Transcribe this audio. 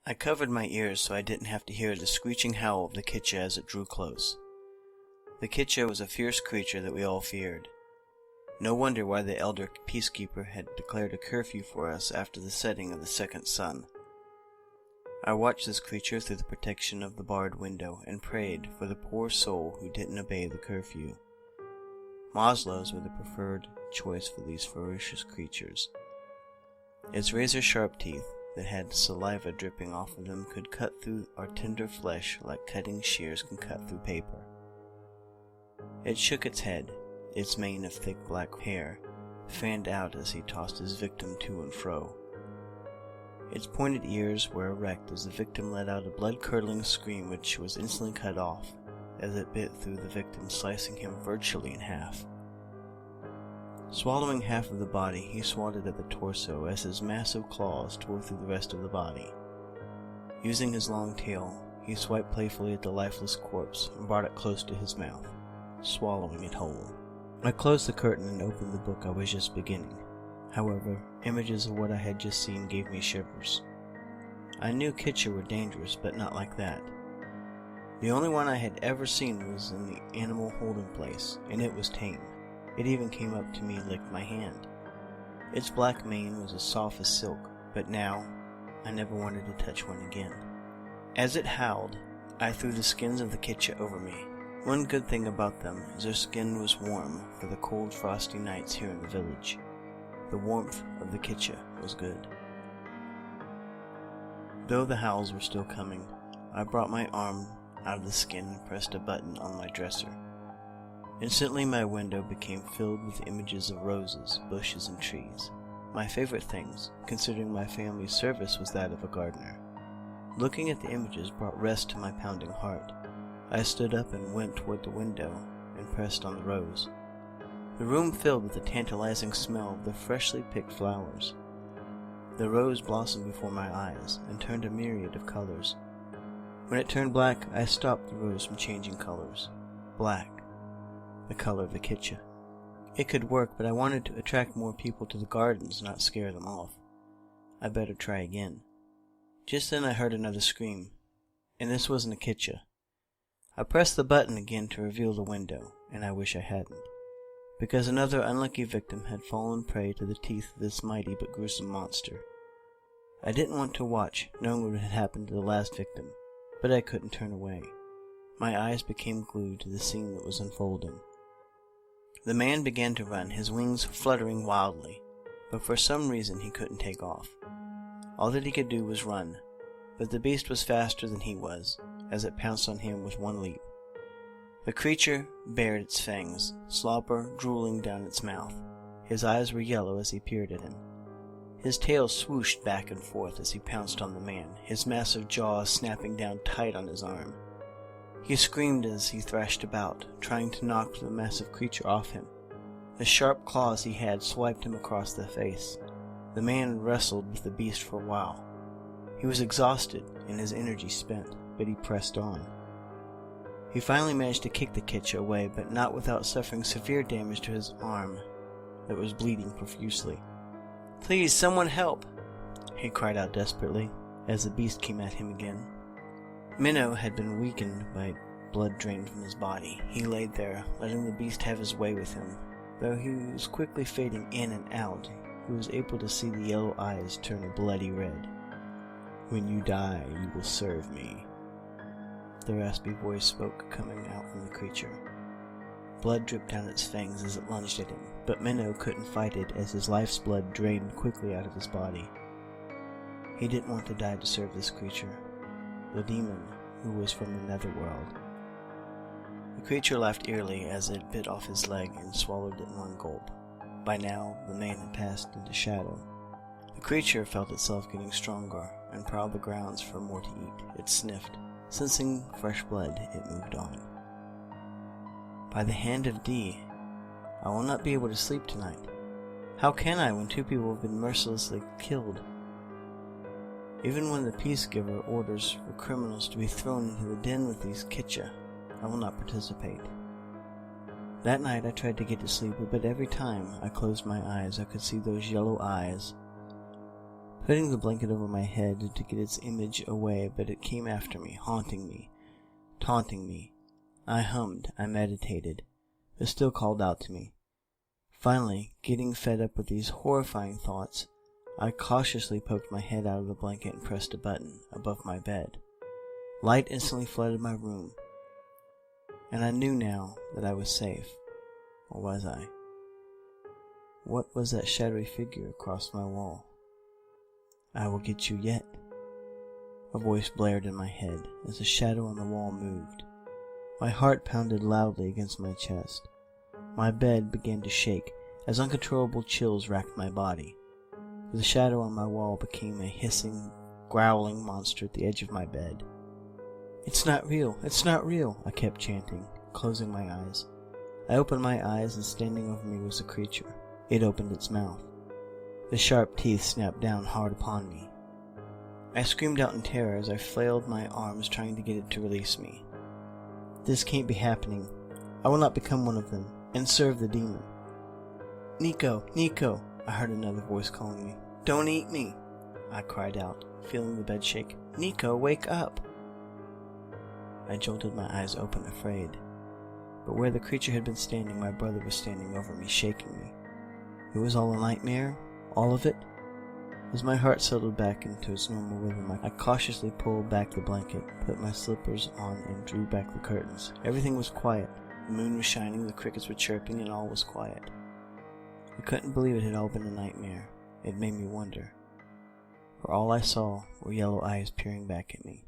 I covered my ears so I didn't have to hear the screeching howl of the kitcha as it drew close. The kitcha was a fierce creature that we all feared. No wonder why the elder peacekeeper had declared a curfew for us after the setting of the second sun. I watched this creature through the protection of the barred window and prayed for the poor soul who didn't obey the curfew. Moslows were the preferred choice for these ferocious creatures. Its razor-sharp teeth, that had saliva dripping off of them, could cut through our tender flesh like cutting shears can cut through paper. It shook its head, its mane of thick black hair fanned out as he tossed his victim to and fro. Its pointed ears were erect as the victim let out a blood-curdling scream which was instantly cut off as it bit through the victim, slicing him virtually in half. Swallowing half of the body, he swatted at the torso as his massive claws tore through the rest of the body. Using his long tail, he swiped playfully at the lifeless corpse and brought it close to his mouth, swallowing it whole. I closed the curtain and opened the book I was just beginning. However, images of what I had just seen gave me shivers. I knew kitcha were dangerous, but not like that. The only one I had ever seen was in the animal holding place, and it was tame. It even came up to me and licked my hand. Its black mane was as soft as silk, but now I never wanted to touch one again. As it howled, I threw the skins of the kitcha over me. One good thing about them is their skin was warm for the cold, frosty nights here in the village. The warmth of the kitcha was good. Though the howls were still coming, I brought my arm out of the skin and pressed a button on my dresser. Instantly my window became filled with images of roses, bushes, and trees. My favorite things, considering my family's service, was that of a gardener. Looking at the images brought rest to my pounding heart. I stood up and went toward the window and pressed on the rose. The room filled with the tantalizing smell of the freshly picked flowers. The rose blossomed before my eyes and turned a myriad of colors. When it turned black, I stopped the rose from changing colors. Black, the color of the kitcha. It could work, but I wanted to attract more people to the gardens, not scare them off. I better try again. Just then I heard another scream, and this wasn't a kitcha. I pressed the button again to reveal the window, and I wish I hadn't, because another unlucky victim had fallen prey to the teeth of this mighty but gruesome monster. I didn't want to watch, knowing what had happened to the last victim, but I couldn't turn away. My eyes became glued to the scene that was unfolding. The man began to run, his wings fluttering wildly, but for some reason he couldn't take off. All that he could do was run, but the beast was faster than he was, as it pounced on him with one leap. The creature bared its fangs, slobber drooling down its mouth. His eyes were yellow as he peered at him. His tail swooshed back and forth as he pounced on the man, his massive jaws snapping down tight on his arm. He screamed as he thrashed about, trying to knock the massive creature off him. The sharp claws he had swiped him across the face. The man wrestled with the beast for a while. He was exhausted and his energy spent, but he pressed on. He finally managed to kick the kitcha away, but not without suffering severe damage to his arm that was bleeding profusely. "Please, someone help!" he cried out desperately, as the beast came at him again. Minnow had been weakened by blood drained from his body. He laid there, letting the beast have his way with him. Though he was quickly fading in and out, he was able to see the yellow eyes turn a bloody red. "When you die, you will serve me," the raspy voice spoke, coming out from the creature. Blood dripped down its fangs as it lunged at him, but Minnow couldn't fight it as his life's blood drained quickly out of his body. He didn't want to die to serve this creature, the demon who was from the netherworld. The creature laughed eerily as it bit off his leg and swallowed it in one gulp. By now, the man had passed into shadow. The creature felt itself getting stronger and prowled the grounds for more to eat. It sniffed. Sensing fresh blood, it moved on. "By the hand of D, I will not be able to sleep tonight. How can I when 2 people have been mercilessly killed? Even when the peacegiver orders for criminals to be thrown into the den with these kitcha, I will not participate." That night I tried to get to sleep, but every time I closed my eyes I could see those yellow eyes. putting the blanket over my head to get its image away, but it came after me, haunting me, taunting me. I hummed, I meditated, but still called out to me. Finally, getting fed up with these horrifying thoughts, I cautiously poked my head out of the blanket and pressed a button above my bed. Light instantly flooded my room, and I knew now that I was safe. Or was I? What was that shadowy figure across my wall? "I will get you yet," a voice blared in my head as the shadow on the wall moved. My heart pounded loudly against my chest. My bed began to shake as uncontrollable chills racked my body. The shadow on my wall became a hissing, growling monster at the edge of my bed. "It's not real! It's not real!" I kept chanting, closing my eyes. I opened my eyes, and standing over me was a creature. It opened its mouth. The sharp teeth snapped down hard upon me. I screamed out in terror as I flailed my arms trying to get it to release me. "This can't be happening. I will not become one of them and serve the demon." "Nico! Nico!" I heard another voice calling me. "Don't eat me!" I cried out, feeling the bed shake. "Nico, wake up!" I jolted my eyes open, afraid. But where the creature had been standing, my brother was standing over me, shaking me. It was all a nightmare? All of it? As my heart settled back into its normal rhythm, I cautiously pulled back the blanket, put my slippers on, and drew back the curtains. Everything was quiet. The moon was shining, the crickets were chirping, and all was quiet. I couldn't believe it had all been a nightmare. It made me wonder. For all I saw were yellow eyes peering back at me.